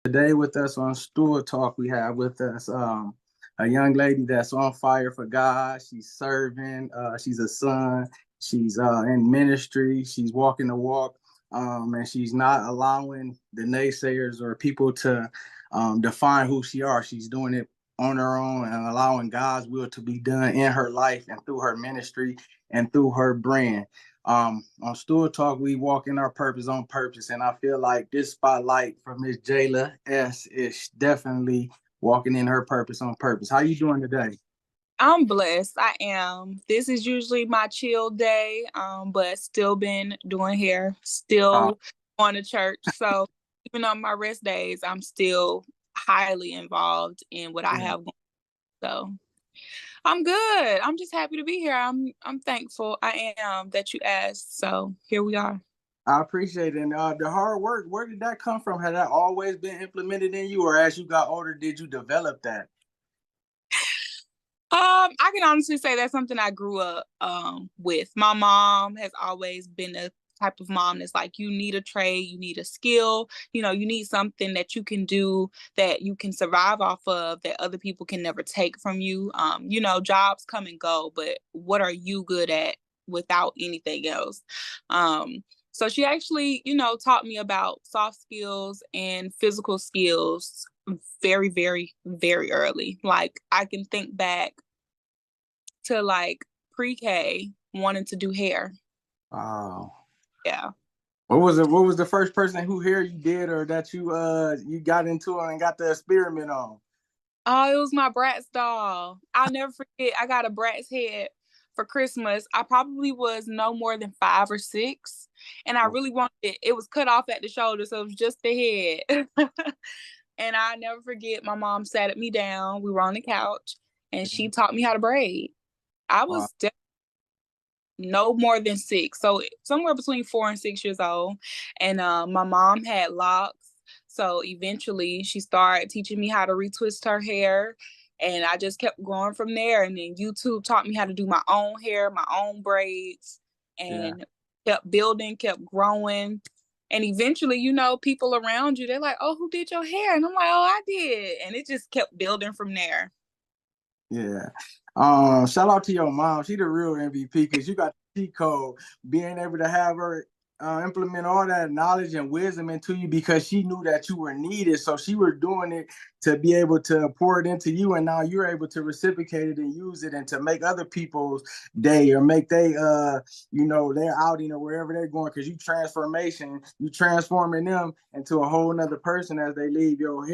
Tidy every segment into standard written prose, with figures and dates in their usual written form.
Today with us on Stool Talk, we have with us a young lady that's on fire for God. She's serving. She's a son. She's in ministry. She's walking the walk, and she's not allowing the naysayers or people to define who she are. She's doing it on her own and allowing God's will to be done in her life and through her ministry and through her brand. On Stool Talk, we walk in our purpose on purpose, and I feel like this spotlight from Miss Jhayla S is definitely walking in her purpose on purpose. How you doing today? I'm blessed. I am. This is usually my chill day, but still been doing hair, Uh, still going to church. So even on my rest days, I'm still highly involved in what I yeah, have going. So I'm good. I'm just happy to be here. I'm thankful. I am that you asked. So here we are. I appreciate it. And the hard work, where did that come from? Had that always been implemented in you, or as you got older, did you develop that? I can honestly say that's something I grew up with. My mom has always been a type of mom that's like, you need a trade, you need a skill, you need something that you can do that you can survive off of that other people can never take from you. Jobs come and go, but what are you good at without anything else? So she actually, taught me about soft skills and physical skills very, very, very early. Like I can think back to like pre-K wanting to do hair. Wow. Yeah. What was it? What was the first person who hair you did, or that you got into and got the experiment on? Oh, it was my Bratz doll. I'll never forget. I got a Bratz head for Christmas. I probably was no more than 5 or 6. And I really wanted it. It was cut off at the shoulder, so it was just the head. And I never forget, my mom sat me down. We were on the couch and she taught me how to braid. I Wow. was no more than 6, so somewhere between 4 and 6 years old. And my mom had locks, so eventually she started teaching me how to retwist her hair, and I just kept going from there. And then YouTube taught me how to do my own hair, my own braids, Yeah. and kept building, kept growing. And eventually, people around you, they're like, oh, who did your hair? And I'm like, oh, I did. And it just kept building from there. Yeah. Shout out to your mom. She the real MVP because you got the cheat code. Being able to have her implement all that knowledge and wisdom into you because she knew that you were needed. So she was doing it to be able to pour it into you, and now you're able to reciprocate it and use it and to make other people's day or make their outing or wherever they're going, because you transforming them into a whole nother person as they leave your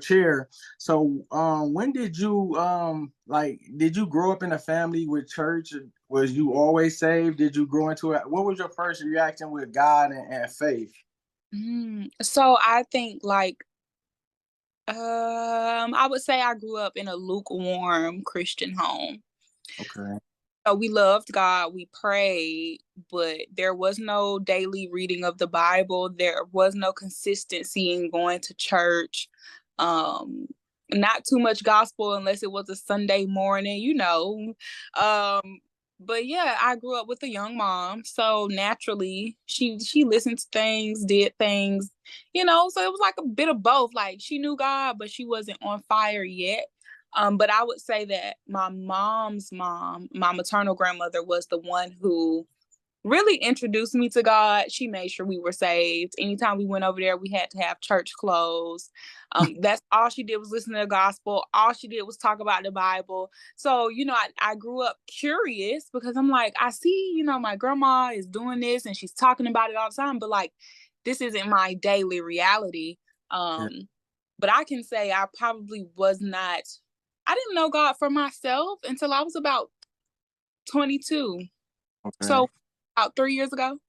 chair. So when did you did you grow up in a family with church? Was you always saved? Did you grow into it? What was your first reaction with God and faith? So I think I would say I grew up in a lukewarm Christian home. Okay. So we loved God, we prayed, but there was no daily reading of the Bible. There was no consistency in going to church. Um, Not too much gospel unless it was a Sunday morning. Um, but yeah, I grew up with a young mom, so naturally she listened to things, did things. So it was like a bit of both. Like she knew God, but she wasn't on fire yet. But I would say that my mom's mom, my maternal grandmother, was the one who really introduced me to God. She made sure we were saved. Anytime we went over there, we had to have church clothes. That's all she did was listen to the gospel. All she did was talk about the Bible. So, I grew up curious because I'm like, I see, my grandma is doing this and she's talking about it all the time, but like, this isn't my daily reality. Yeah. But I can say I probably was not, I didn't know God for myself until I was about 22. Okay. So about 3 years ago.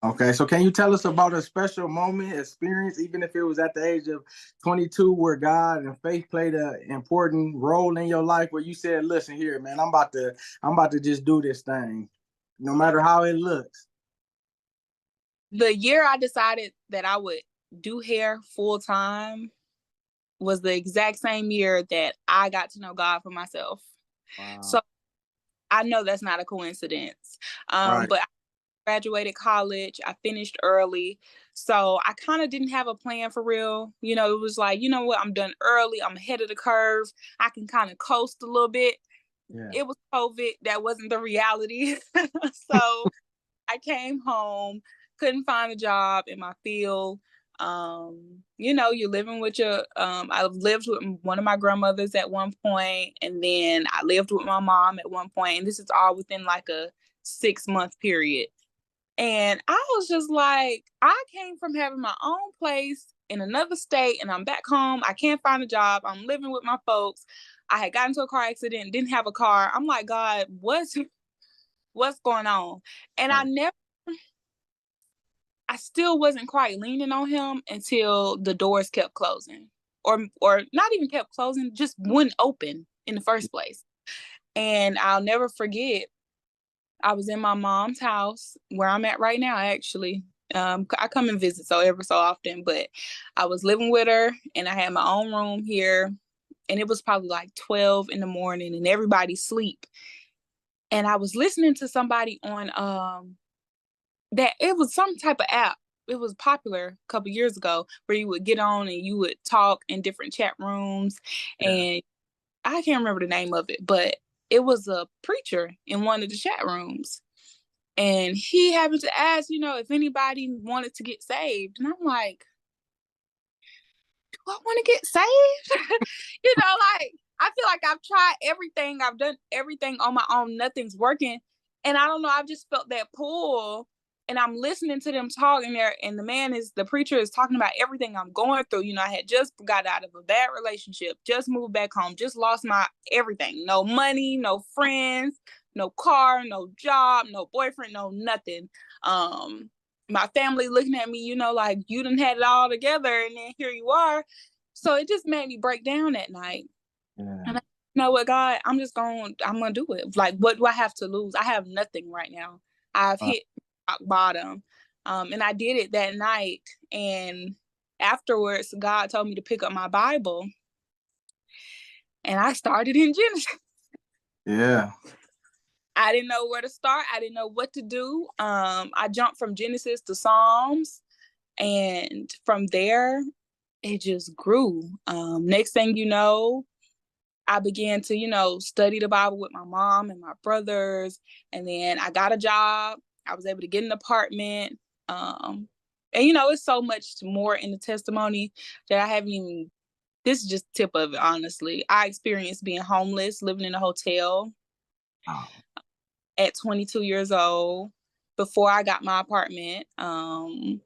Okay. So can you tell us about a special moment, experience, even if it was at the age of 22, where God and faith played an important role in your life, where you said, "Listen here, man, I'm about to just do this thing, no matter how it looks." The year I decided that I would do hair full time was the exact same year that I got to know God for myself. So Wow. I know that's not a coincidence. Right. But graduated college. I finished early. So I kind of didn't have a plan for real. You know, it was like, you know what, I'm done early. I'm ahead of the curve. I can kind of coast a little bit. Yeah. It was COVID. That wasn't the reality. So I came home, couldn't find a job in my field. You know, you're living with your, I lived with one of my grandmothers at one point, and then I lived with my mom at one point, and this is all within like a 6-month period. And I was just like, I came from having my own place in another state, and I'm back home. I can't find a job. I'm living with my folks. I had gotten into a car accident, didn't have a car. I'm like, God, what's going on? And Right. I still wasn't quite leaning on him until the doors kept closing, or not even kept closing, just wouldn't open in the first place. And I'll never forget, I was in my mom's house where I'm at right now, actually. I come and visit so ever so often, but I was living with her and I had my own room here, and it was probably like 12 in the morning and everybody's asleep. And I was listening to somebody on that it was some type of app. It was popular a couple years ago where you would get on and you would talk in different chat rooms. Yeah. And I can't remember the name of it, but it was a preacher in one of the chat rooms. And he happened to ask, you know, if anybody wanted to get saved. And I'm like, do I want to get saved? You know, like, I feel like I've tried everything. I've done everything on my own. Nothing's working. And I don't know, I've just felt that pull. And I'm listening to them talking there. And the preacher is talking about everything I'm going through. You know, I had just got out of a bad relationship, just moved back home, just lost my everything. No money, no friends, no car, no job, no boyfriend, no nothing. My family looking at me, you know, like, you done had it all together and then here you are. So it just made me break down that night. Yeah. And you know what, God, I'm gonna do it. Like, what do I have to lose? I have nothing right now. I've hit rock bottom. And I did it that night. And afterwards, God told me to pick up my Bible. And I started in Genesis. Yeah. I didn't know where to start. I didn't know what to do. I jumped from Genesis to Psalms. And from there, it just grew. Next thing you know, I began to, you know, study the Bible with my mom and my brothers. And then I got a job. I was able to get an apartment. And, you know, it's so much more in the testimony that I haven't even, this is just the tip of it, honestly. I experienced being homeless, living in a hotel at 22 years old before I got my apartment. And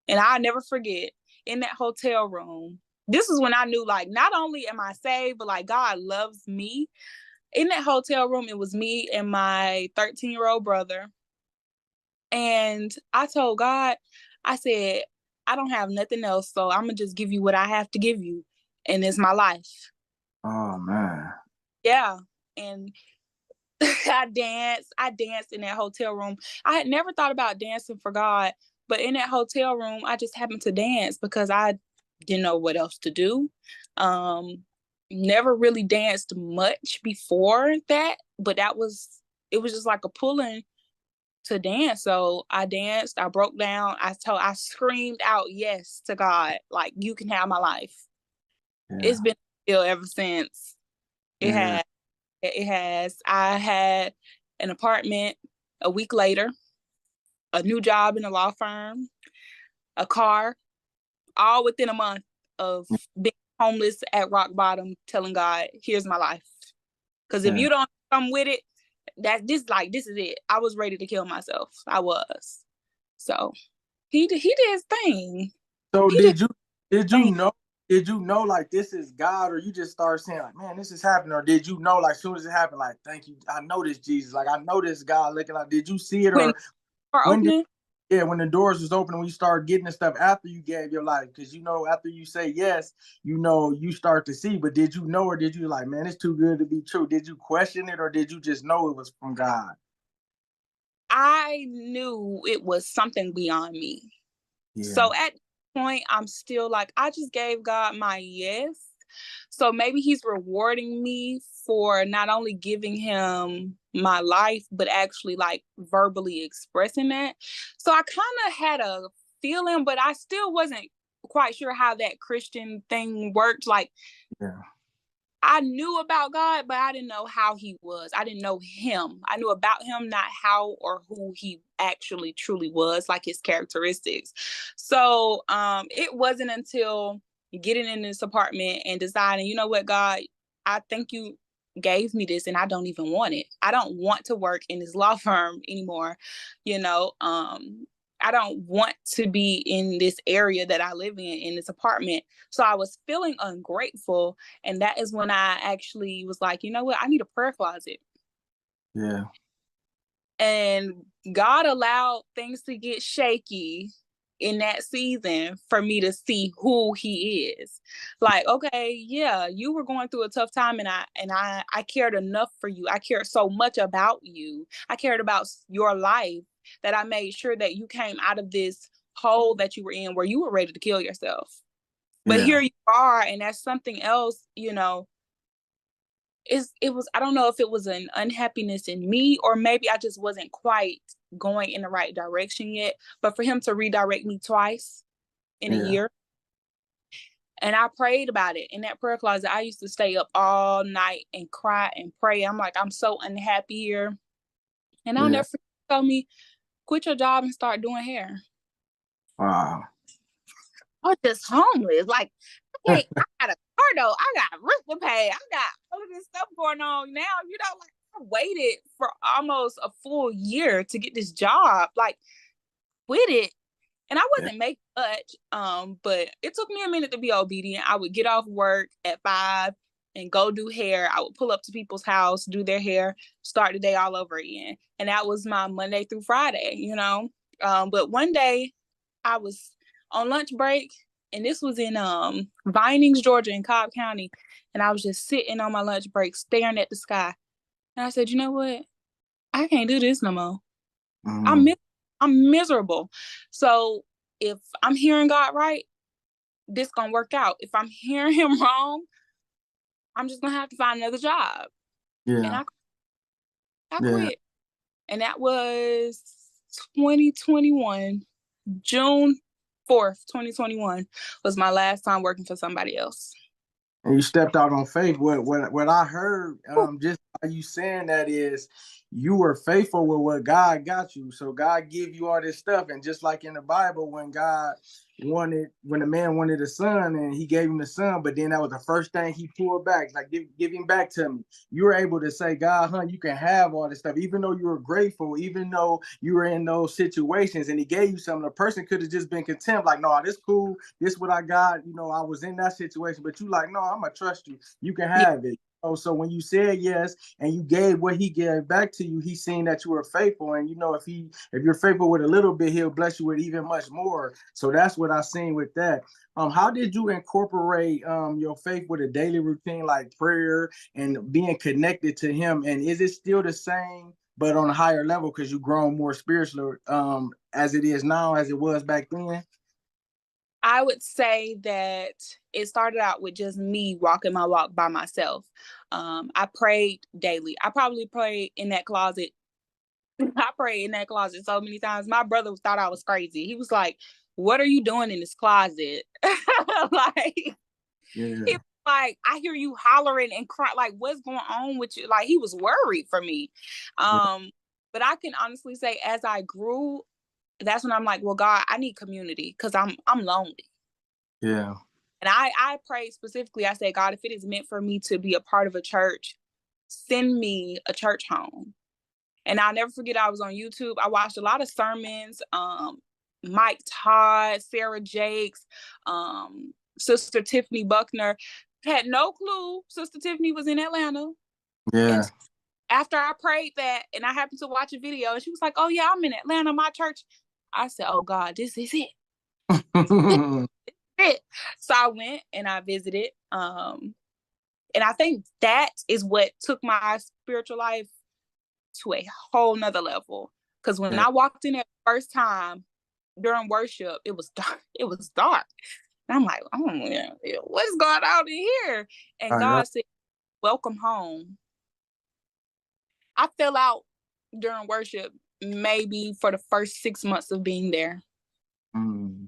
I'll never forget, in that hotel room, this is when I knew, like, not only am I saved, but like, God loves me. In that hotel room, it was me and my 13-year-old brother. And I told God, I said, I don't have nothing else, so I'm going to just give you what I have to give you. And it's my life. Oh man. Yeah. And I danced in that hotel room. I had never thought about dancing for God, but in that hotel room, I just happened to dance because I didn't know what else to do. Never really danced much before that, but it was just like a pulling to dance. So I danced, I broke down, I screamed out yes to God, like, you can have my life. Yeah. It's been still ever since. It Yeah. has. It has. I had an apartment a week later, a new job in a law firm, a car, all within a month of being homeless at rock bottom, telling God, here's my life. Because if Yeah. you don't come with it, this is it. I was ready to kill myself. I was. So he did his thing. So He did did his you thing. know like this is God, or you just start saying like, man, this is happening, or did you know like as soon as it happened, like, thank you, I know this Jesus, like I know this God looking like, did you see it, When or we're when did opening, when the doors was open, when you start getting the stuff after you gave your life, because you know after you say yes, you know you start to see, but did you know, or did you like, man, it's too good to be true? Did you question it, or did you just know it was from God? I knew it was something beyond me. Yeah. So at this point, I'm still like, I just gave God my yes. So maybe he's rewarding me for not only giving him, my life, but actually like verbally expressing that. So I kind of had a feeling, but I still wasn't quite sure how that Christian thing worked. Like, Yeah. I knew about God, but I didn't know how he was. I didn't know him. I knew about him, not how or who he actually truly was, like his characteristics. So it wasn't until getting in this apartment and deciding, you know what, God, I think you gave me this and I don't even want it. I don't want to work in this law firm anymore. You know, I don't want to be in this area that I live in this apartment. So I was feeling ungrateful. And that is when I actually was like, you know what? I need a prayer closet. Yeah. And God allowed things to get shaky in that season for me to see who he is. Like, okay, yeah, you were going through a tough time and I cared enough for you. I cared so much about you. I cared about your life that I made sure that you came out of this hole that you were in where you were ready to kill yourself. But Yeah. here you are, and that's something else, it was, I don't know if it was an unhappiness in me or maybe I just wasn't quite going in the right direction yet. But for him to redirect me twice in a Yeah. year, and I prayed about it in that prayer closet. I used to stay up all night and cry and pray. I'm like, I'm so unhappy here. And I'll Yeah. never forget, he told me, quit your job and start doing hair. Wow. I was just homeless. Like, okay, I got a car though. I got rent to pay. I got all of this stuff going on now. Like I waited for almost a full year to get this job. Like, quit it. And I Yeah. wasn't making much. But it took me a minute to be obedient. I would get off work at 5 and go do hair. I would pull up to people's house, do their hair, start the day all over again. And that was my Monday through Friday. But one day I was on lunch break, and this was in Vinings, Georgia, in Cobb County. And I was just sitting on my lunch break, staring at the sky. And I said, you know what? I can't do this no more. Mm-hmm. I'm miserable. So if I'm hearing God right, this gonna work out. If I'm hearing him wrong, I'm just gonna have to find another job. And Yeah. I Yeah. quit. And that was 2021, June 4th, 2021 was my last time working for somebody else. And you stepped out on faith. What I heard, just by you saying that is you were faithful with what God got you. So God give you all this stuff, and just like in the Bible, when the man wanted a son, and he gave him the son, but then that was the first thing he pulled back, like give him back to me. You were able to say, God, you can have all this stuff, even though you were grateful, even though you were in those situations, and he gave you something. The person could have just been content, like, no, this cool, this what I got. I was in that situation, but you like, no, I'm gonna trust you. You can Yeah. have it. So when you said yes and you gave what he gave back to you, he's seen that you were faithful. And if you're faithful with a little bit, he'll bless you with even much more. So that's what I seen with that. How did you incorporate your faith with a daily routine like prayer and being connected to him? And is it still the same but on a higher level because you've grown more spiritual as it is now as it was back then? I would say that it started out with just me walking my walk by myself. I prayed daily. I probably prayed in that closet. I prayed in that closet so many times. My brother thought I was crazy. He was like, "What are you doing in this closet?" Like, he Yeah. was like, "I hear you hollering and crying. Like, what's going on with you?" Like, he was worried for me. But I can honestly say, as I grew, that's when I'm like, well, God, I need community because I'm lonely. Yeah. And I prayed specifically. I said, God, if it is meant for me to be a part of a church, send me a church home. And I'll never forget, I was on YouTube. I watched a lot of sermons, Mike Todd, Sarah Jakes, Sister Tiffany Buckner. Had no clue Sister Tiffany was in Atlanta. Yeah. And after I prayed that, and I happened to watch a video, and she was like, "Oh yeah, I'm in Atlanta, my church." I said, "Oh God, this is it." It. So I went and I visited. And I think that is what took my spiritual life to a whole nother level. Because when Yeah. I walked in there the first time during worship, it was dark. It was dark. And I'm like, oh yeah, what's going on in here? And All right. God said, welcome home. I fell out during worship maybe for the first 6 months of being there. Mm.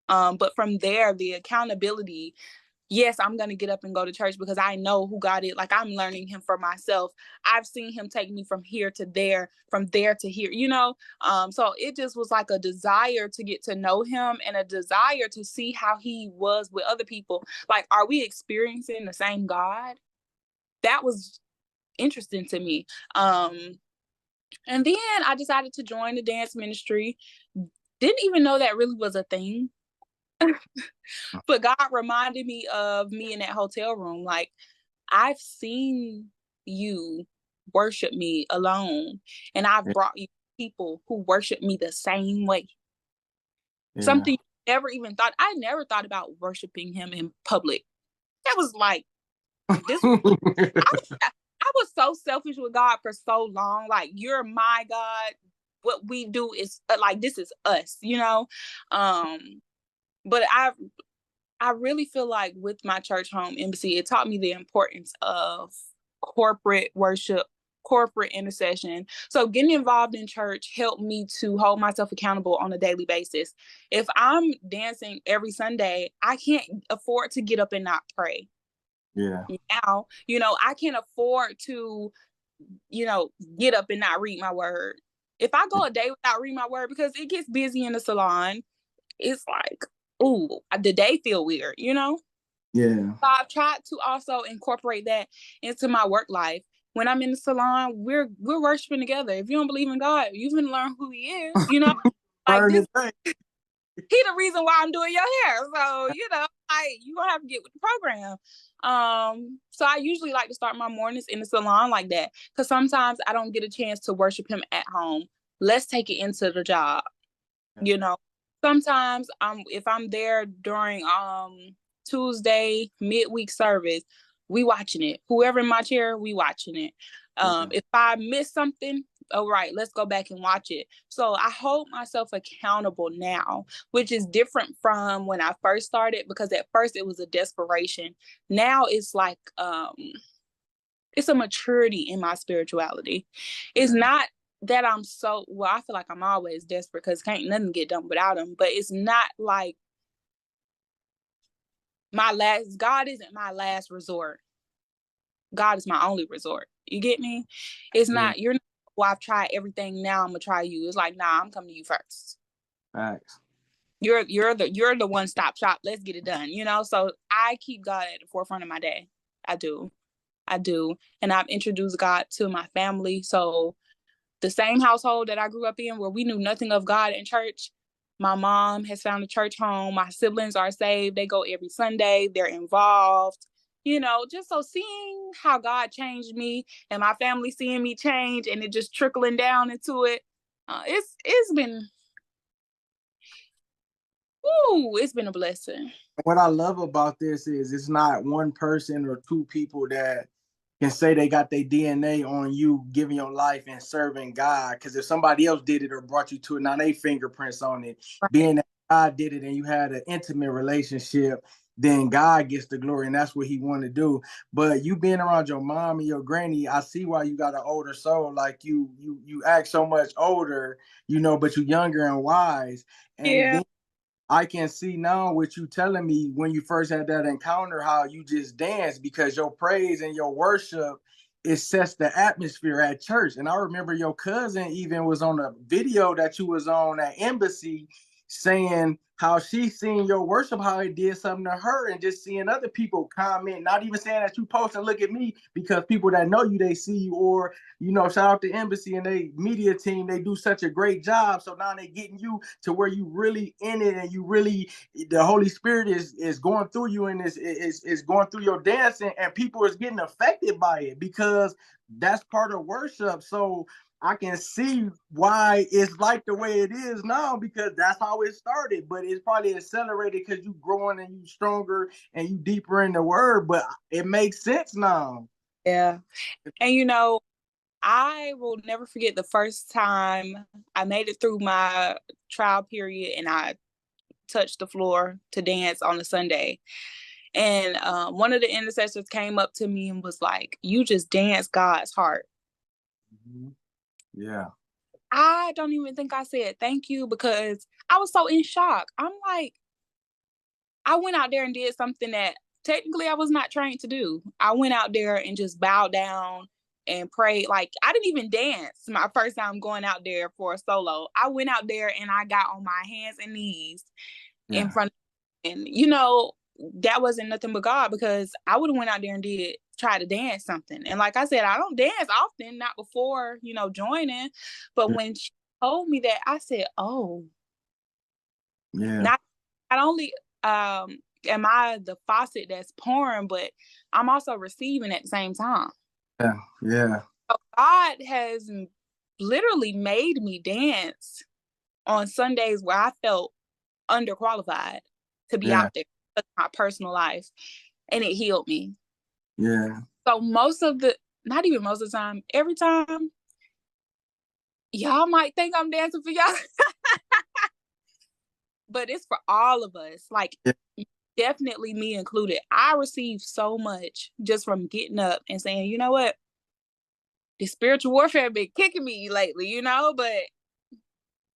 But from there, the accountability, yes, I'm going to get up and go to church because I know who God is. Like, I'm learning him for myself. I've seen him take me from here to there, from there to here, you know? So it just was like a desire to get to know him and a desire to see how he was with other people. Like, are we experiencing the same God? That was interesting to me. And then I decided to join the dance ministry. Didn't even know that really was a thing. But God reminded me of me in that hotel room. Like, I've seen you worship me alone, and I've brought you people who worship me the same way. Yeah. Something you never even thought. I never thought about worshiping him in public. That was like this. I was so selfish with God for so long. Like, you're my God. What we do is like, this is us, you know? But I really feel like with my church home embassy, it taught me the importance of corporate worship, corporate intercession. So getting involved in church helped me to hold myself accountable on a daily basis. If I'm dancing every Sunday, I can't afford to get up and not pray. Yeah. Now, you know, I can't afford to, you know, get up and not read my word. If I go a day without reading my word, because it gets busy in the salon, it's like, ooh, the day feel weird, you know? Yeah. So I've tried to also incorporate that into my work life. When I'm in the salon, we're worshiping together. If you don't believe in God, you've been to learn who he is, you know? Like, this, he the reason why I'm doing your hair. So, you know, you gonna have to get with the program. So I usually like to start my mornings in the salon like that, because sometimes I don't get a chance to worship him at home. Let's take it into the job. You know, sometimes if I'm there during Tuesday midweek service, we watching it. Whoever in my chair, we watching it. If I miss something, all right, let's go back and watch it. So I hold myself accountable now, which is different from when I first started, because at first it was a desperation. Now it's like it's a maturity in my spirituality. It's not that I'm so, well, I feel like I'm always desperate because can't nothing get done without him, but it's not like God isn't my last resort. God is my only resort. You get me? It's not, you're not, well, I've tried everything, now I'm gonna try you. It's like, nah, I'm coming to you first. Thanks. You're the one-stop shop. Let's get it done, you know? So I keep God at the forefront of my day. I do. And I've introduced God to my family. So the same household that I grew up in, where we knew nothing of God in church, my mom has found a church home. My siblings are saved. They go every Sunday. They're involved. You know, just so seeing how God changed me and my family seeing me change and it just trickling down into it, it's been, it's been a blessing. What I love about this is it's not one person or two people that can say they got their DNA on you giving your life and serving God. Because if somebody else did it or brought you to it, now they fingerprints on it. Right. Being that God did it and you had an intimate relationship, then God gets the glory, and that's what he want to do. But you being around your mom and your granny, I see why you got an older soul. Like you act so much older, you know, but you younger and wise. And then I can see now what you telling me when you first had that encounter, how you just danced because your praise and your worship, it sets the atmosphere at church. And I remember your cousin even was on a video that you was on at embassy saying how she seen your worship, how it did something to her, and just seeing other people comment, not even saying that you post and look at me, because people that know you, they see you. Or, you know, shout out to embassy and they media team, they do such a great job. So now they getting you to where you really in it, and you really, the Holy Spirit is going through you, and is going through your dancing, and people is getting affected by it because that's part of worship. So I can see why it's like the way it is now, because that's how it started. But it's probably accelerated because you growing and you stronger and you deeper in the word. But it makes sense now. Yeah. And you know, I will never forget the first time I made it through my trial period and I touched the floor to dance on a Sunday. And one of the intercessors came up to me and was like, "You just danced God's heart." Yeah. I don't even think I said thank you because I was so in shock. I'm like, I went out there and did something that technically I was not trained to do. I went out there and just bowed down and prayed. Like, I didn't even dance my first time going out there for a solo. I went out there and I got on my hands and knees in front of, and that wasn't nothing but God, because I would have went out there and try to dance something. And like I said, I don't dance often, not before, joining. But when she told me that, I said, oh, not only am I the faucet that's pouring, but I'm also receiving at the same time. Yeah. So God has literally made me dance on Sundays where I felt underqualified to be out there in my personal life, and it healed me. Yeah. So not even most of the time, every time, y'all might think I'm dancing for y'all, but it's for all of us. Like, definitely me included. I received so much just from getting up and saying, you know what? The spiritual warfare been kicking me lately, but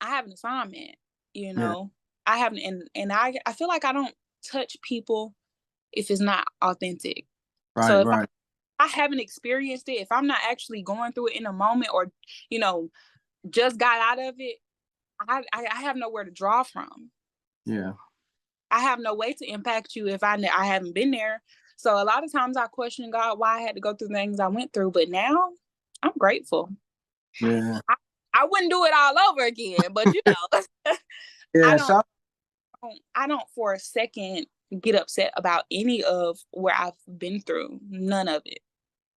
I have an assignment, I haven't, and I feel like I don't touch people if it's not authentic. So if I haven't experienced it, if I'm not actually going through it in a moment, or, just got out of it, I have nowhere to draw from. Yeah. I have no way to impact you if I haven't been there. So a lot of times I question God why I had to go through the things I went through, but now I'm grateful. Yeah. I wouldn't do it all over again, but Yeah. I don't for a second get upset about any of where I've been through. None of it.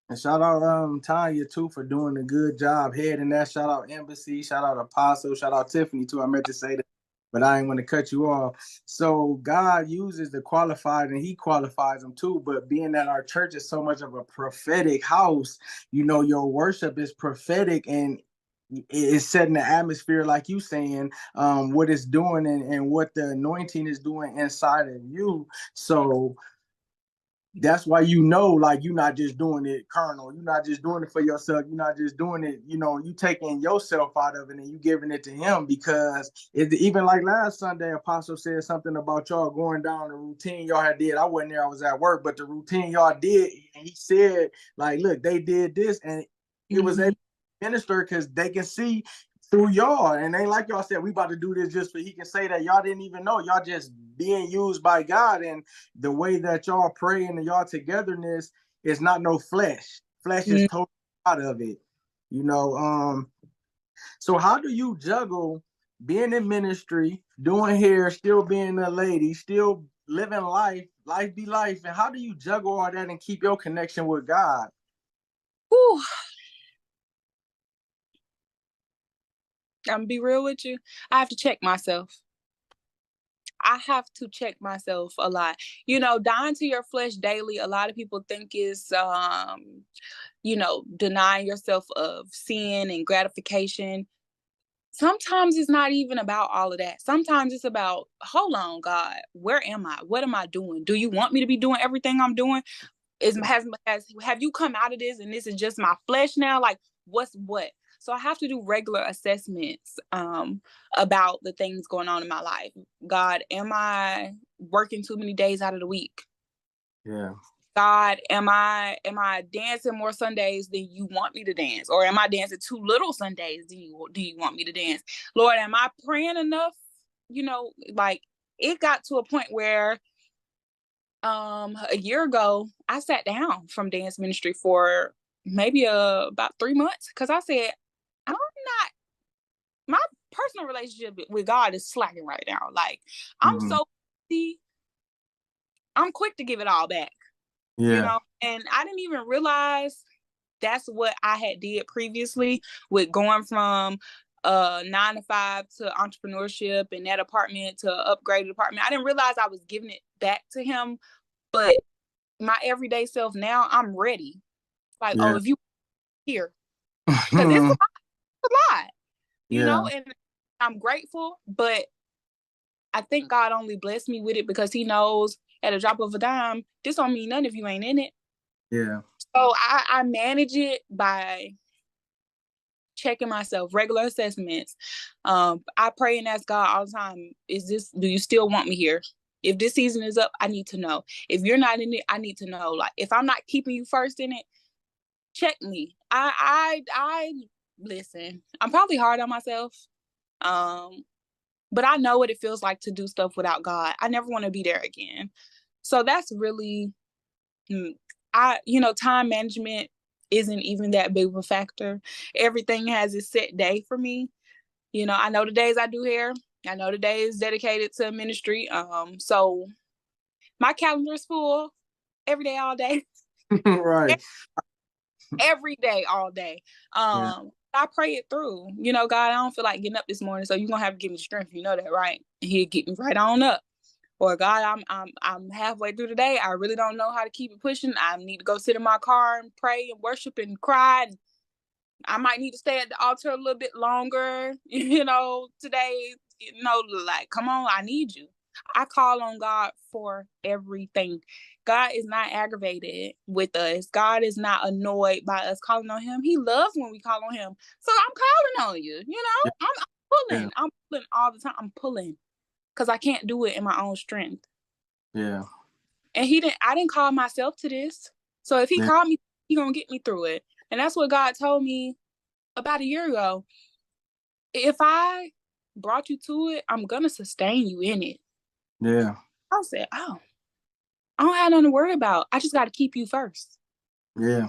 And shout out Tanya too for doing a good job heading that. Shout out Embassy, shout out Apostle, shout out Tiffany too. I meant to say that, but I ain't want to cut you off. So God uses the qualified and he qualifies them too. But being that our church is so much of a prophetic house, your worship is prophetic and it's setting the atmosphere, like you saying, what it's doing and what the anointing is doing inside of you. So that's why like you're not just doing it carnal, you're not just doing it for yourself, you're not just doing it, you taking yourself out of it and you giving it to him, because even like last Sunday, Apostle said something about y'all going down the routine y'all had did. I wasn't there, I was at work, but the routine y'all did, and he said, like, look, they did this, and it was a minister because they can see through y'all, and ain't like y'all said we about to do this just for he can say that y'all didn't even know y'all just being used by God. And the way that y'all pray and y'all togetherness is not no flesh is totally out of it, so how do you juggle being in ministry, doing hair, still being a lady, still living life be life, and how do you juggle all that and keep your connection with God? Whew. I'm gonna be real with you. I have to check myself. I have to check myself a lot. Dying to your flesh daily, a lot of people think is, denying yourself of sin and gratification. Sometimes it's not even about all of that. Sometimes it's about, hold on, God, where am I? What am I doing? Do you want me to be doing everything I'm doing? Have you come out of this and this is just my flesh now? Like, what's what? So I have to do regular assessments about the things going on in my life. God, am I working too many days out of the week? Yeah. God, am I dancing more Sundays than you want me to dance? Or am I dancing too little Sundays do you want me to dance? Lord, am I praying enough? Like, it got to a point where a year ago I sat down from dance ministry for maybe about 3 months, because I said, my personal relationship with God is slacking right now. Like, I'm I'm quick to give it all back. Yeah. And I didn't even realize that's what I had did previously with going from 9 to 5 to entrepreneurship and that apartment to upgraded apartment. I didn't realize I was giving it back to him, but my everyday self now, I'm ready. Like, oh, if you here, because it's a lot, and I'm grateful, but I think God only blessed me with it because he knows at a drop of a dime, this don't mean nothing if you ain't in it. Yeah. So I manage it by checking myself, regular assessments. I pray and ask God all the time, do you still want me here? If this season is up, I need to know. If you're not in it, I need to know. Like, if I'm not keeping you first in it, check me. I listen, I'm probably hard on myself. But I know what it feels like to do stuff without God. I never want to be there again. So that's really, time management isn't even that big of a factor. Everything has a set day for me. I know the days I do hair. I know the days dedicated to ministry. So my calendar is full every day, all day. Right. Every day, all day. I pray it through. God, I don't feel like getting up this morning, so you're gonna have to give me strength. You know that, right? And He'll get me right on up. Or God, I'm halfway through the day. I really don't know how to keep it pushing. I need to go sit in my car and pray and worship and cry. And I might need to stay at the altar a little bit longer, today, like, come on, I need you. I call on God for everything. God is not aggravated with us. God is not annoyed by us calling on Him. He loves when we call on Him. So I'm calling on you, Yeah. I'm pulling. Yeah. I'm pulling all the time. I'm pulling because I can't do it in my own strength. Yeah. And I didn't call myself to this. So if He called me, He gonna get me through it. And that's what God told me about a year ago. If I brought you to it, I'm gonna sustain you in it. Yeah. I said, I don't have nothing to worry about. I just got to keep you first. Yeah.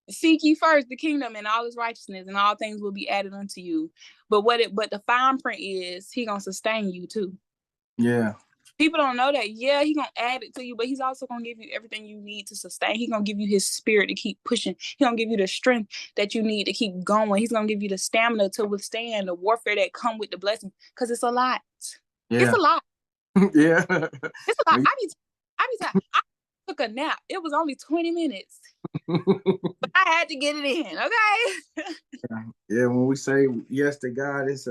Seek ye first the kingdom and all its righteousness, and all things will be added unto you. But the fine print is He gonna sustain you too. Yeah. People don't know that. Yeah, He gonna add it to you, but He's also gonna give you everything you need to sustain. He gonna give you His spirit to keep pushing. He gonna give you the strength that you need to keep going. He's gonna give you the stamina to withstand the warfare that come with the blessing. Because it's a lot. Yeah. It's a lot. Yeah. It's a lot. I took a nap. It was only 20 minutes. But I had to get it in, okay? Yeah, when we say yes to God, it's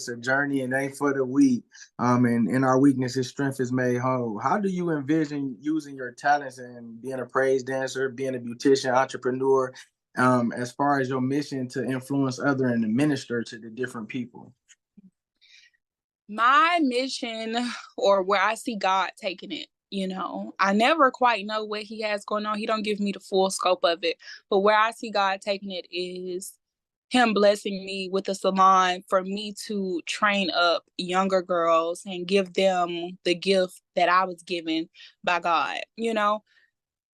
a journey and ain't for the weak. And in our weakness, His strength is made whole. How do you envision using your talents and being a praise dancer, being a beautician, entrepreneur, as far as your mission to influence others and to minister to the different people? My mission, or where I see God taking it, I never quite know what He has going on. He don't give me the full scope of it. But where I see God taking it is Him blessing me with a salon for me to train up younger girls and give them the gift that I was given by God.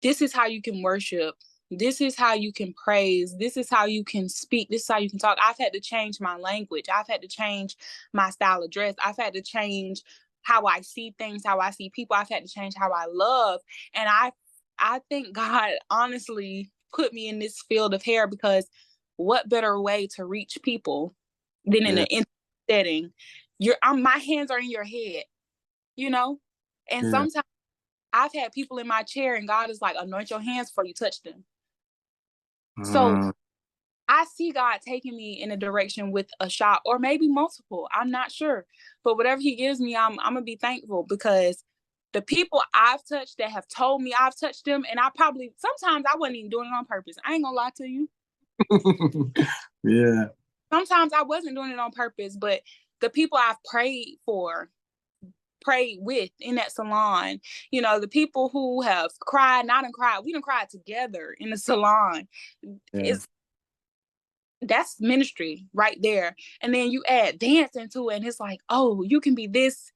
This is how you can worship. This is how you can praise. This is how you can speak. This is how you can talk. I've had to change my language. I've had to change my style of dress. I've had to change how I see things, how I see people. I've had to change how I love. And I think God honestly put me in this field of hair because what better way to reach people than in an setting? My hands are in your head, and sometimes I've had people in my chair and God is like, anoint your hands before you touch them. So I see God taking me in a direction with a shop or maybe multiple. I'm not sure. But whatever He gives me, I'm going to be thankful because the people I've touched that have told me I've touched them, and sometimes I wasn't even doing it on purpose. I ain't going to lie to you. Yeah. Sometimes I wasn't doing it on purpose, but the people I've prayed with in that salon, the people who have cried, not cried, we done cried together in the salon. That's ministry right there. And then you add dance into it, and it's like, oh, you can be this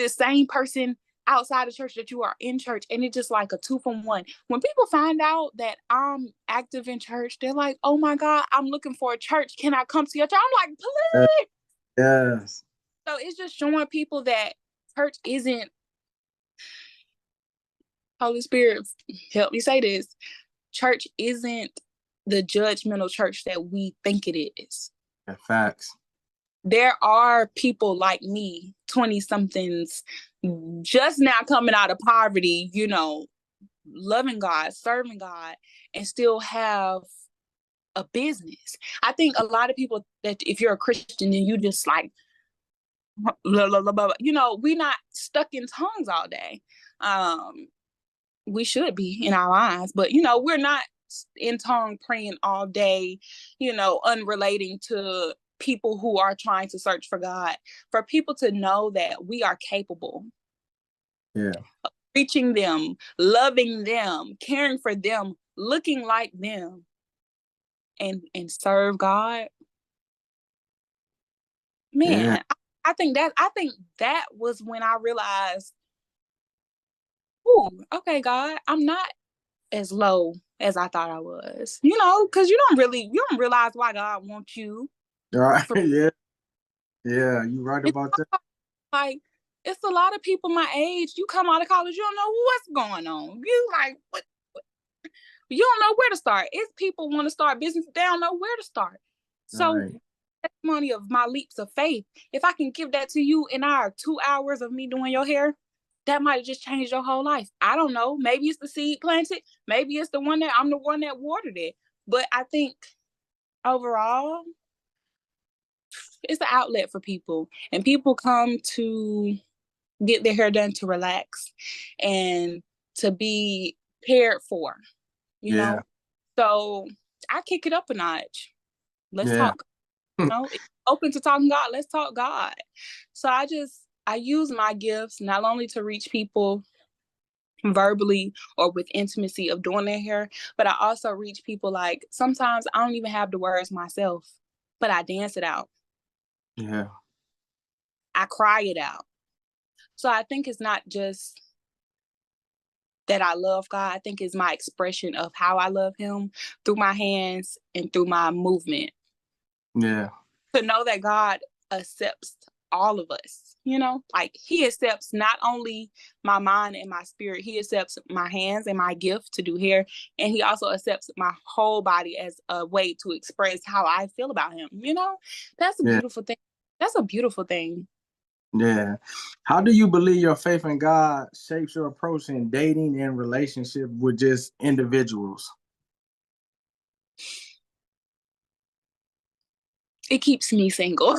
same person outside of church that you are in church, and it's just like a 2-for-1. When people find out that I'm active in church, they're like, oh my God, I'm looking for a church. Can I come to your church? I'm like, please. Yes. So it's just showing people that church isn't, Holy Spirit, help me say this, church isn't the judgmental church that we think it is. Facts. There are people like me, 20-somethings, just now coming out of poverty, loving God, serving God, and still have a business. I think a lot of people that if you're a Christian, then you just like, blah, blah, blah, blah. We're not stuck in tongues all day. We should be in our lives, but we're not in tongue praying all day, unrelating to people who are trying to search for God, for people to know that we are capable. Yeah. Reaching them, loving them, caring for them, looking like them, and serve God. Man, Yeah. I think that was when I realized, oh, okay, God, I'm not as low as I thought I was. Because you don't realize why God wants you. All right. Yeah. Yeah. You right about that. Like, it's a lot of people my age. You come out of college, you don't know what's going on. You like what? You don't know where to start. It's people want to start business, they don't know where to start. So Right. testimony of my leaps of faith, if I can give that to you in our 2 hours of me doing your hair, that might have just changed your whole life. I don't know. Maybe it's the seed planted. Maybe it's I'm the one that watered it. But I think overall, it's an outlet for people. And people come to get their hair done to relax and to be cared for, Yeah. So I kick it up a notch. Let's Yeah. talk. It's open to talking God. Let's talk God. So I use my gifts not only to reach people verbally or with intimacy of doing their hair, but I also reach people like sometimes I don't even have the words myself, but I dance it out. Yeah. I cry it out. So I think it's not just that I love God. I think it's my expression of how I love him through my hands and through my movement. Yeah. To know that God accepts all of us, like he accepts not only my mind and my spirit, he accepts my hands and my gift to do hair, and he also accepts my whole body as a way to express how I feel about him. That's a Yeah. beautiful thing. That's a beautiful thing. Yeah. How do you believe your faith in God shapes your approach in dating and relationship with just individuals? It keeps me single.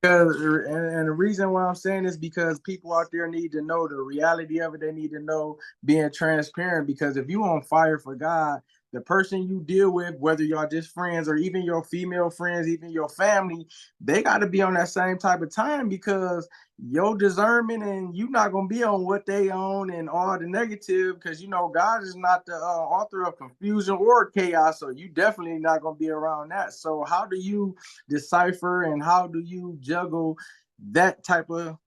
Because, and the reason why I'm saying this because people out there need to know the reality of it. They need to know being transparent. Because if you on fire for God, the person you deal with, whether y'all just friends or even your female friends, even your family, they got to be on that same type of time because your discernment and you not gonna be on what they own and all the negative. Because God is not the author of confusion or chaos, so you definitely not gonna be around that. So how do you decipher and how do you juggle that type of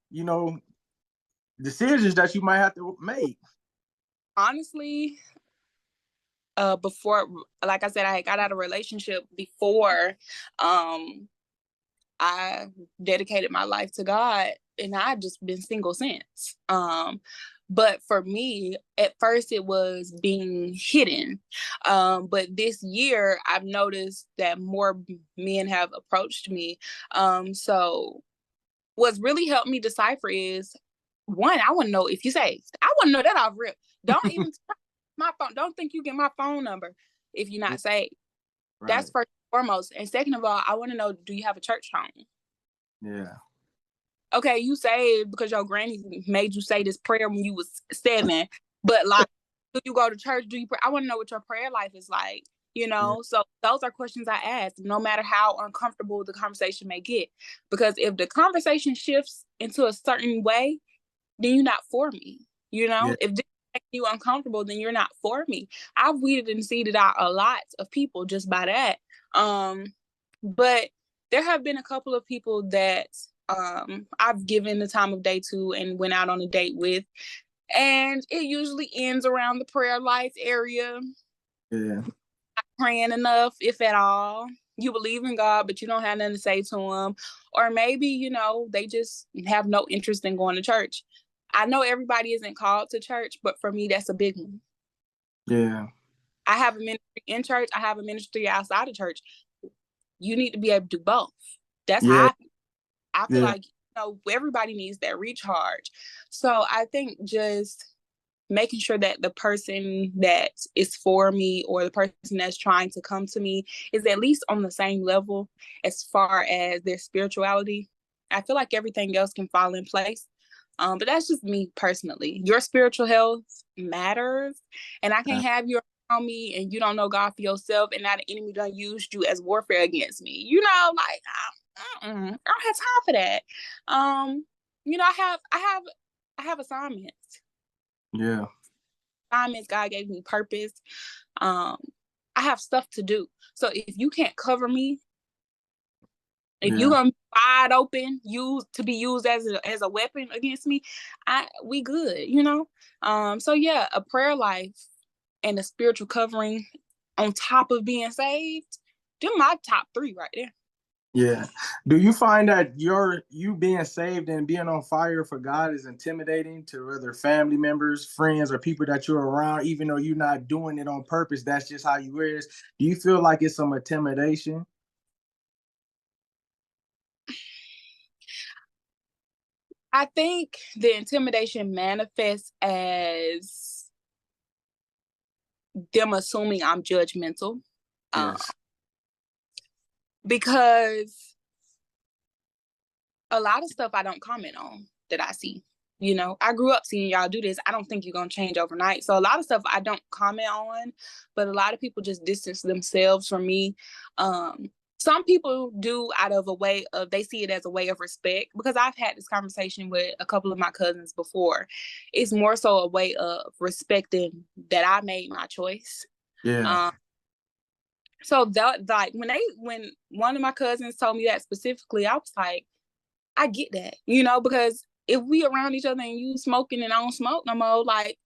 decisions that you might have to make? Honestly, before, like I said, I got out of a relationship before I dedicated my life to God, and I've just been single since. But for me, at first it was being hidden. But this year I've noticed that more men have approached me. So what's really helped me decipher is, one, I want to know if you saved. I want to know that off rip. Don't even my phone. Don't think you get my phone number if you're not saved. Right. That's first and foremost. And second of all, I want to know, do you have a church home? Yeah. Okay, you saved because your granny made you say this prayer when you was 7, but like, do you go to church? Do you pray? I want to know what your prayer life is like, Yeah. So those are questions I ask, no matter how uncomfortable the conversation may get. Because if the conversation shifts into a certain way, then you're not for me. Yeah. If this makes you uncomfortable, then you're not for me. I've weeded and seeded out a lot of people just by that. But there have been a couple of people that I've given the time of day to and went out on a date with, and it usually ends around the prayer life area. Yeah. Not praying enough, if at all. You believe in God, but you don't have nothing to say to him. Or maybe, they just have no interest in going to church. I know everybody isn't called to church, but for me, that's a big one. Yeah. I have a ministry in church. I have a ministry outside of church. You need to be able to do both. That's Yeah. how I feel Yeah. like, everybody needs that recharge. So I think just making sure that the person that is for me or the person that's trying to come to me is at least on the same level as far as their spirituality. I feel like everything else can fall in place. But that's just me personally. Your spiritual health matters, and I can't have you around me and you don't know God for yourself, and now the enemy done used you as warfare against me. You know, like I don't have time for that. You know, I have assignments. Yeah. Assignments. God gave me purpose. I have stuff to do. So if you can't cover me, if you're gonna be wide open, be used as a weapon against me, we good, you know. So yeah, a prayer life and a spiritual covering on top of being saved, they're my top 3 right there. Yeah. Do you find that you being saved and being on fire for God is intimidating to other family members, friends, or people that you're around, even though you're not doing it on purpose? That's just how you is. Do you feel like it's some intimidation? I think the intimidation manifests as them assuming I'm judgmental. Yes. Because a lot of stuff I don't comment on that I see. You know, I grew up seeing y'all do this. I don't think you're going to change overnight. So a lot of stuff I don't comment on, but a lot of people just distance themselves from me. Some people do out of a way of, they see it as a way of respect, because I've had this conversation with a couple of my cousins before. It's more so a way of respecting that I made my choice. Yeah. So that, like, when one of my cousins told me that specifically, I was like, I get that, you know, because if we around each other and you smoking and I don't smoke no more, like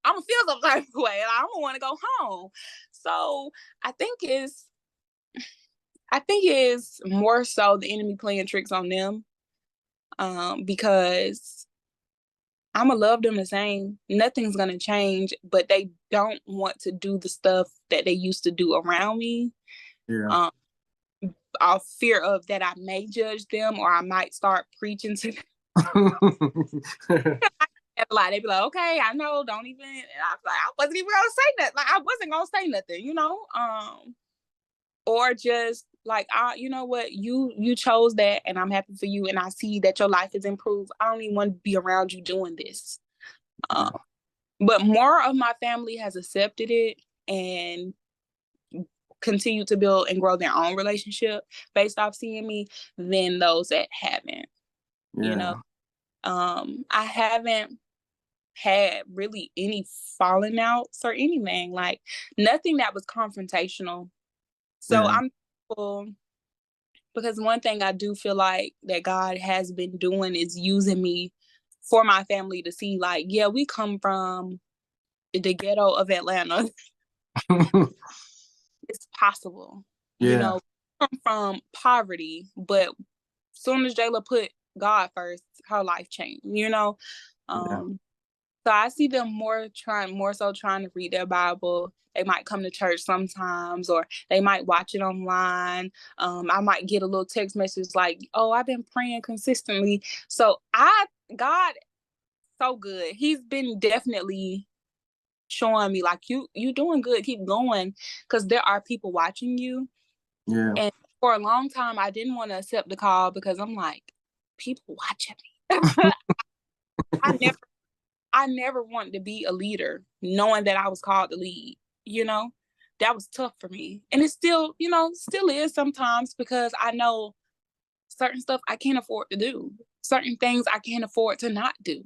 I'm gonna feel some type of way. Like, I don't want to go home. So I think it's more so the enemy playing tricks on them, because I'm gonna love them the same. Nothing's gonna change, but they don't want to do the stuff that they used to do around me. Yeah. Out fear of that I may judge them, or I might start preaching to them. Like, they'd be like, okay, I know, don't even. And I was like, I wasn't even gonna say nothing. Like, I wasn't gonna say nothing, you know. Or just like, you know what, you chose that, and I'm happy for you, and I see that your life is improved. I don't even want to be around you doing this. But more of my family has accepted it and continue to build and grow their own relationship based off seeing me than those that haven't. Yeah. You know, I haven't had really any falling outs or anything, like nothing that was confrontational. So Yeah. I'm thankful, because one thing I do feel like that God has been doing is using me for my family to see, like, yeah, we come from the ghetto of Atlanta. It's possible, you Yeah. know, come from poverty, but soon as Jhayla put God first, her life changed, you know. Yeah. So I see them more so trying to read their Bible. They might come to church sometimes, or they might watch it online. I might get a little text message like, "Oh, I've been praying consistently." So God, so good. He's been definitely showing me, like, you doing good. Keep going, because there are people watching you. Yeah. And for a long time, I didn't want to accept the call, because I'm like, people watching me. I never I never wanted to be a leader, knowing that I was called to lead, you know. That was tough for me. And it still, you know, still is sometimes, because I know certain stuff I can't afford to do. Certain things I can't afford to not do.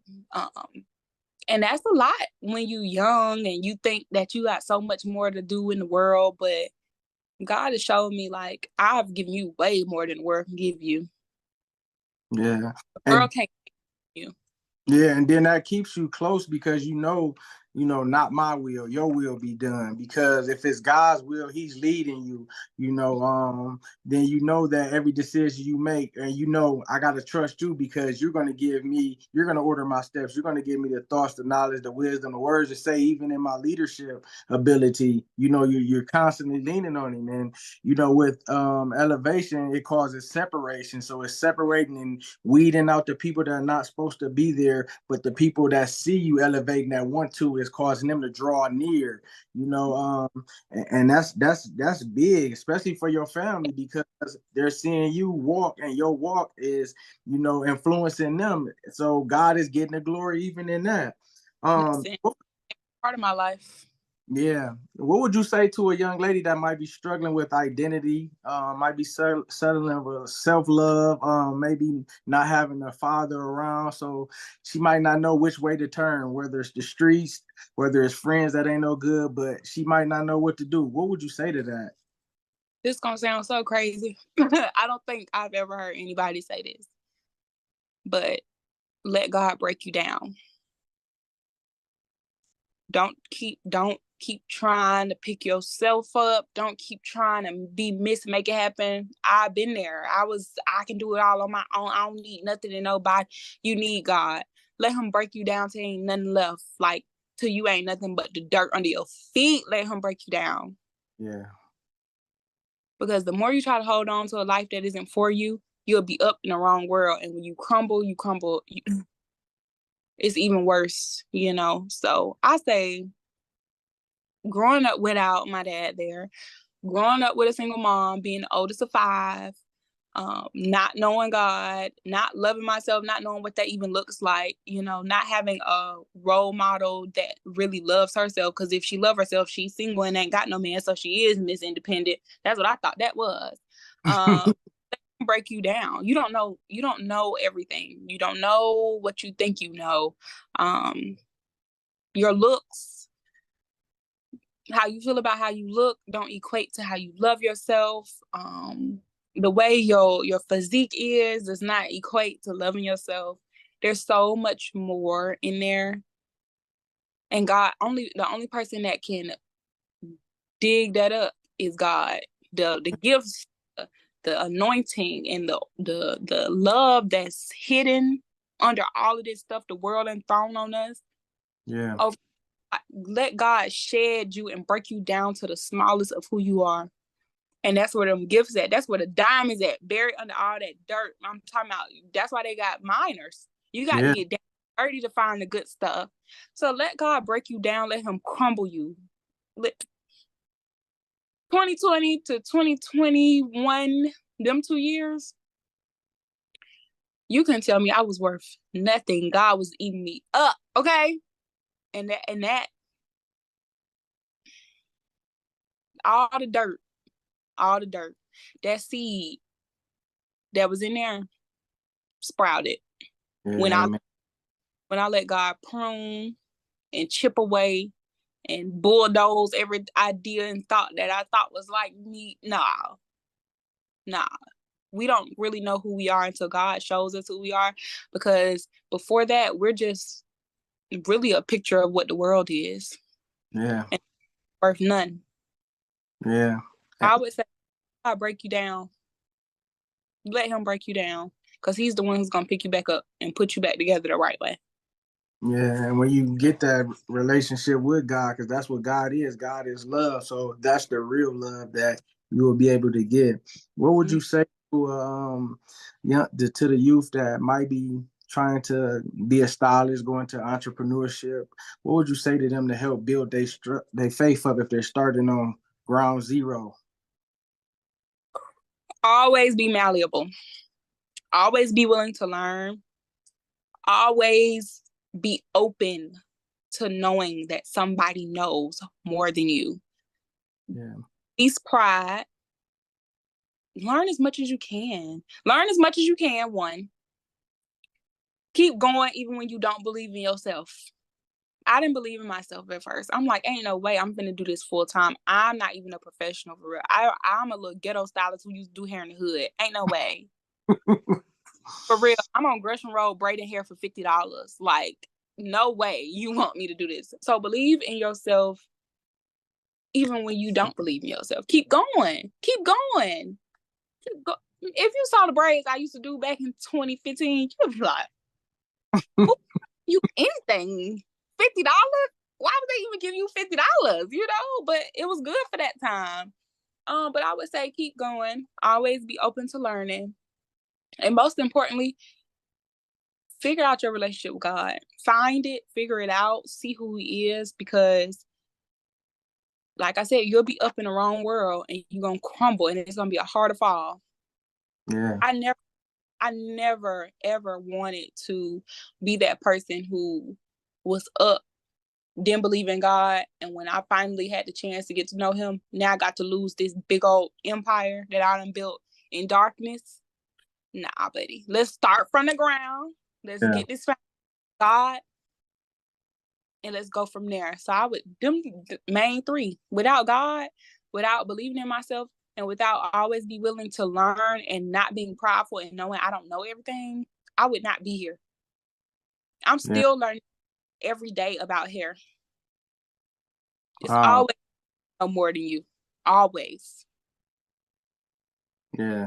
And that's a lot when you young and you think that you got so much more to do in the world, but God has shown me, like, I've given you way more than the world can give you. Yeah. The And world can't give you. yeah, and then that keeps you close, because not my will, your will be done. Because if it's God's will, He's leading you, then you know that every decision you make, and I gotta trust you, because you're gonna order my steps, you're gonna give me the thoughts, the knowledge, the wisdom, the words to say, even in my leadership ability. You're constantly leaning on Him. And with elevation, it causes separation. So it's separating and weeding out the people that are not supposed to be there, but the people that see you elevating, that want to, is causing them to draw near. And that's big, especially for your family, because they're seeing you walk, and your walk is influencing them. So God is getting the glory even in that. Listen, part of my life. Yeah. What would you say to a young lady that might be struggling with identity, might be settling with self-love, maybe not having a father around, so she might not know which way to turn, whether it's the streets, whether it's friends that ain't no good, but she might not know what to do. What would you say to that? This gonna sound so crazy. I don't think I've ever heard anybody say this, but let God break you down. Don't keep trying to pick yourself up. Don't keep trying to be make it happen. I've been there. I can do it all on my own. I don't need nothing and nobody. You need God. Let him break you down till ain't nothing left. Like till you ain't nothing but the dirt under your feet. Let him break you down. Yeah. Because the more you try to hold on to a life that isn't for you, you'll be up in the wrong world. And when you crumble, it's even worse, So I say growing up without my dad there, growing up with a single mom, being the oldest of five, not knowing God, not loving myself, not knowing what that even looks like, not having a role model that really loves herself. Because if she loves herself, she's single and ain't got no man, so she is Miss Independent. That's what I thought that was. Break you down. You don't know everything. You don't know what you think you know. Your looks, how you feel about how you look don't equate to how you love yourself. The way your physique is does not equate to loving yourself. There's so much more in there. And the only person that can dig that up is God. The gifts, the anointing, and the love that's hidden under all of this stuff the world and thrown on us. Yeah. Over, let God shed you and break you down to the smallest of who you are. And that's where them gifts at. That's where the diamonds at, buried under all that dirt. I'm talking about. That's why they got miners. You got to Yeah. get dirty to find the good stuff. So let God break you down. Let him crumble you. 2020 to 2021, them 2 years, you can tell me I was worth nothing. God was eating me up, okay? And that all the dirt, that seed that was in there sprouted. When Yeah. I Amen. when I let God prune and chip away and bulldoze every idea and thought that I thought was like me, nah. We don't really know who we are until God shows us who we are, because before that, we're just really a picture of what the world is. Yeah. And worth none. Yeah. I would say God break you down. Let him break you down, because he's the one who's going to pick you back up and put you back together the right way. Yeah, and when you get that relationship with God, because that's what God is love. So that's the real love that you will be able to get. What would Mm-hmm. you say to to the youth that might be trying to be a stylist, going to entrepreneurship? What would you say to them to help build their faith up if they're starting on ground zero? Always be malleable. Always be willing to learn. Always be open to knowing that somebody knows more than you. Yeah, Peace, pride. Learn as much as you can. Learn as much as you can, one. Keep going even when you don't believe in yourself. I didn't believe in myself at first. I'm like, ain't no way I'm gonna do this full time. I'm not even a professional for real. I'm a little ghetto stylist who used to do hair in the hood. Ain't no way. For real. I'm on Gresham Road braiding hair for $50. Like, no way you want me to do this. So believe in yourself even when you don't believe in yourself. Keep going. Keep going. If you saw the braids I used to do back in 2015, you'd be like, who you anything? $50? Why would they even give you $50? But it was good for that time. But I would say keep going. Always be open to learning. And most importantly, figure out your relationship with God. Find it, figure it out, see who he is, because like I said, you'll be up in the wrong world and you're gonna crumble and it's gonna be a harder fall. yeah, I never ever wanted to be that person who was up didn't believe in God. And when I finally had the chance to get to know him, now I got to lose this big old empire that I done built in darkness. Nah, buddy. Let's start from the ground. Let's get this God, and let's go from there. So I would, them main three, without God, without believing in myself, and without always be willing to learn and not being prideful and knowing I don't know everything, I would not be here. I'm still learning every day about hair. It's always no more than you. Always. Yeah.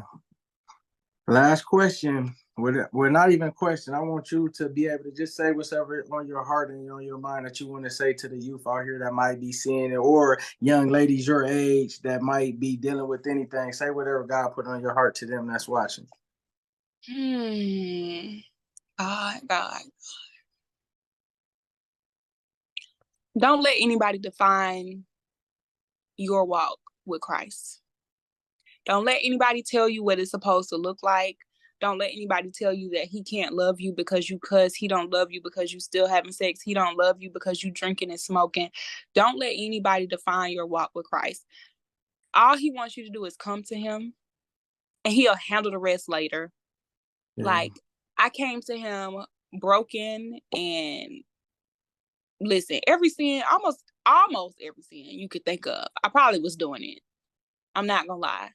Last question. Well, not even a question. I want you to be able to just say whatever on your heart and on your mind that you want to say to the youth out here that might be seeing it, or young ladies your age that might be dealing with anything. Say whatever God put on your heart to them that's watching. God. Don't let anybody define your walk with Christ. Don't let anybody tell you what it's supposed to look like. Don't let anybody tell you that he can't love you because you cuss. He don't love you because you still having sex. He don't love you because you drinking and smoking. Don't let anybody define your walk with Christ. All he wants you to do is come to him, and he'll handle the rest later. Yeah. Like, I came to him broken, and listen, every sin, almost every sin you could think of, I probably was doing it. I'm not gonna lie.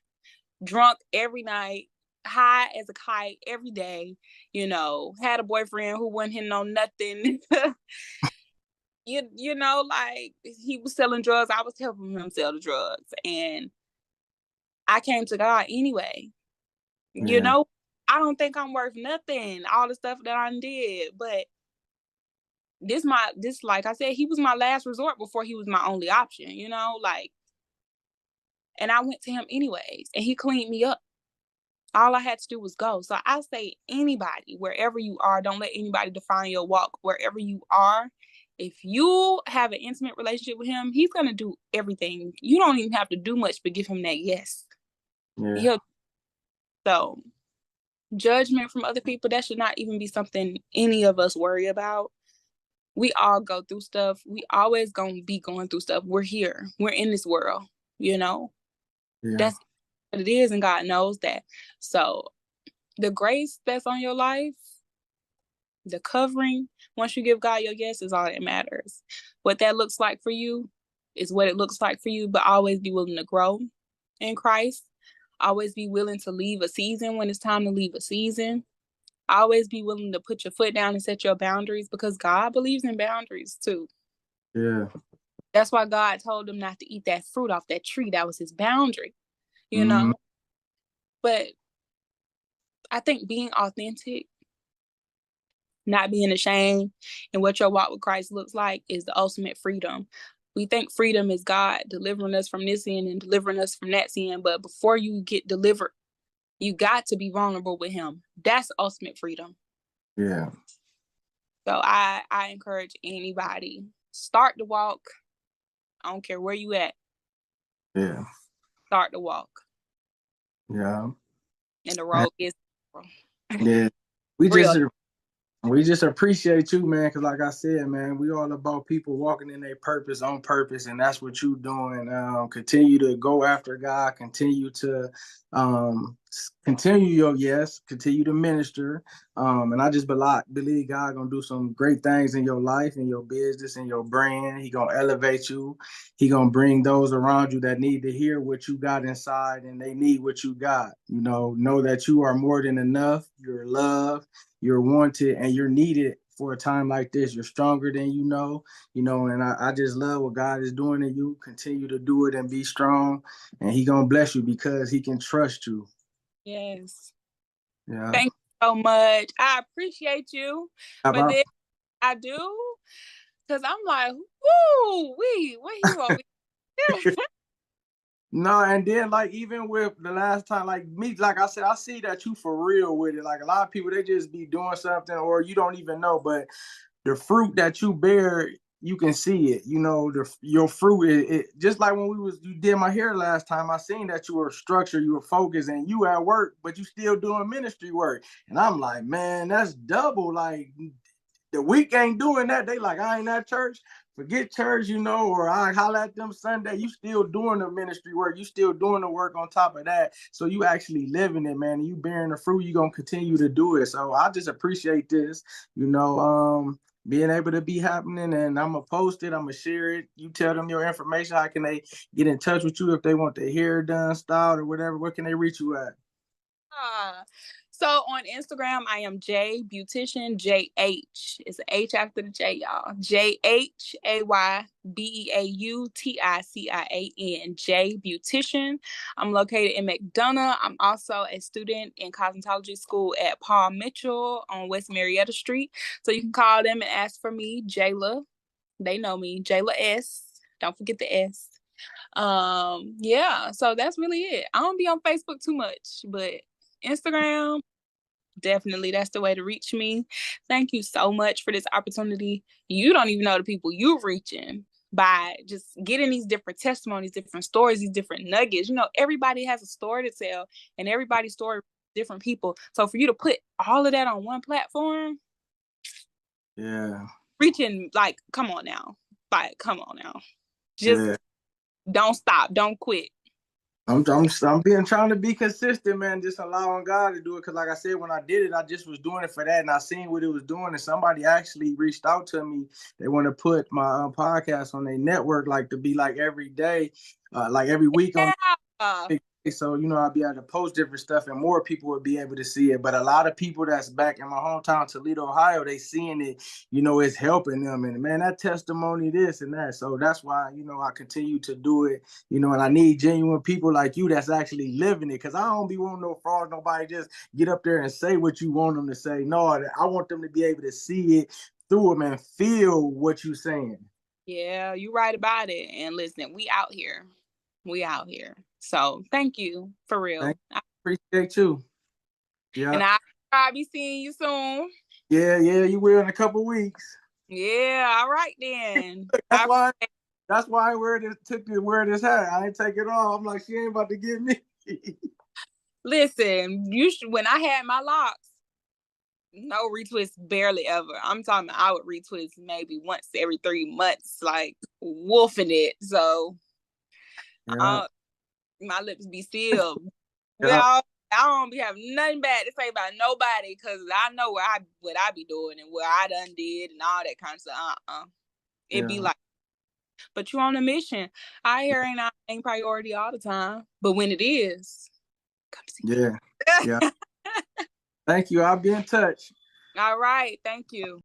Drunk every night, high as a kite every day, had a boyfriend who wasn't hitting on nothing. Like, he was selling drugs. I was helping him sell the drugs. And I came to God anyway. Yeah. I don't think I'm worth nothing, all the stuff that I did. But this, like I said, he was my last resort before he was my only option, and I went to him anyways, and he cleaned me up. All I had to do was go. So I say, anybody, wherever you are, don't let anybody define your walk. Wherever you are, if you have an intimate relationship with him, he's going to do everything. You don't even have to do much but give him that yes. Yeah. So judgment from other people, that should not even be something any of us worry about. We all go through stuff. We always going to be going through stuff. We're here. We're in this world, Yeah. That's what it is, and God knows that. So the grace that's on your life, the covering, once you give God your yes, is all that matters. What that looks like for you is what it looks like for you, but always be willing to grow in Christ. Always be willing to leave a season when it's time to leave a season. Always be willing to put your foot down and set your boundaries, because God believes in boundaries too. Yeah. That's why God told him not to eat that fruit off that tree. That was his boundary, know? But I think being authentic, not being ashamed, and what your walk with Christ looks like is the ultimate freedom. We think freedom is God delivering us from this sin and delivering us from that sin. But before you get delivered, you got to be vulnerable with him. That's ultimate freedom. Yeah. So I encourage anybody, start the walk. I don't care where you at. Yeah. Start the walk. Yeah. And the road is. Yeah. We just appreciate you, man, because like I said, man, we all about people walking in their purpose on purpose, and that's what you doing. Continue to go after God, continue to continue your yes, continue to minister. And I just believe God gonna do some great things in your life, in your business, in your brand. He gonna elevate you. He gonna bring those around you that need to hear what you got inside, and they need what you got. Know that you are more than enough. You're loved. You're wanted, and you're needed for a time like this. You're stronger than and I just love what God is doing in you. Continue to do it and be strong, and he gonna bless you because he can trust you. Yes. Yeah. Thank you so much. I appreciate you. But then I do, because I'm like, woo, what you over here? No, and then like even with the last time, like me, like I said, I see that you for real with it. Like a lot of people, they just be doing something or you don't even know, but the fruit that you bear, you can see it. Your fruit, it just like when you did my hair last time, I seen that you were structured, you were focused, and you at work, but you still doing ministry work. And I'm like, man, that's double. Like the week ain't doing that. They like, I ain't at church. Forget church, you know, or I holler at them Sunday. You still doing the ministry work. You still doing the work on top of that. So you actually living it, man. And you bearing the fruit. You gonna continue to do it. So I just appreciate this, you know, being able to be happening. And I'm gonna post it. I'm gonna share it. You tell them your information. How can they get in touch with you if they want their hair done, styled, or whatever? Where can they reach you at? So on Instagram, I am J Beautician, JH. It's an H after the J, y'all. JHAYBEAUTICIAN, J Beautician. I'm located in McDonough. I'm also a student in cosmetology school at Paul Mitchell on West Marietta Street. So you can call them and ask for me, Jhayla. They know me, Jhayla S. Don't forget the S. Yeah, so that's really it. I don't be on Facebook too much, but Instagram, definitely that's the way to reach me. Thank you so much for this opportunity. You don't even know the people you're reaching by just getting these different testimonies, different stories, these different nuggets. You know, everybody has a story to tell, and everybody's story different people. So for you to put all of that on one platform, yeah, reaching, like, come on now. Like, come on now. Just don't stop. Don't quit. I'm trying to be consistent, man. Just allowing God to do it. Because, like I said, when I did it, I just was doing it for that, and I seen what it was doing. And somebody actually reached out to me. They want to put my podcast on their network, like to be like every day, like every week on. So, you know, I'll be able to post different stuff and more people will be able to see it. But a lot of people that's back in my hometown, Toledo, Ohio, they seeing it, you know, it's helping them. And man, that testimony, this and that. So that's why, you know, I continue to do it, you know, and I need genuine people like you that's actually living it. Cause I don't be wanting no fraud, nobody just get up there and say what you want them to say. No, I want them to be able to see it through them and feel what you're saying. Yeah, you're right about it. And listen, we out here. We out here. So thank you for real. I appreciate you. Yeah. And I'll be seeing you soon. Yeah, you will in a couple weeks. Yeah, all right then. That's why I wear this hat. I ain't take it off. I'm like, she ain't about to get me. Listen, when I had my locks, no retwist barely ever. I'm talking about I would retwist maybe once every 3 months, like wolfing it. So my lips be sealed. Well, I don't be having nothing bad to say about nobody because I know what I be doing and what I done did and all that kind of stuff. It be like, but you on a mission. I hear ain't our main priority all the time, but when it is, come see me. Yeah. Thank you. I'll be in touch. All right. Thank you.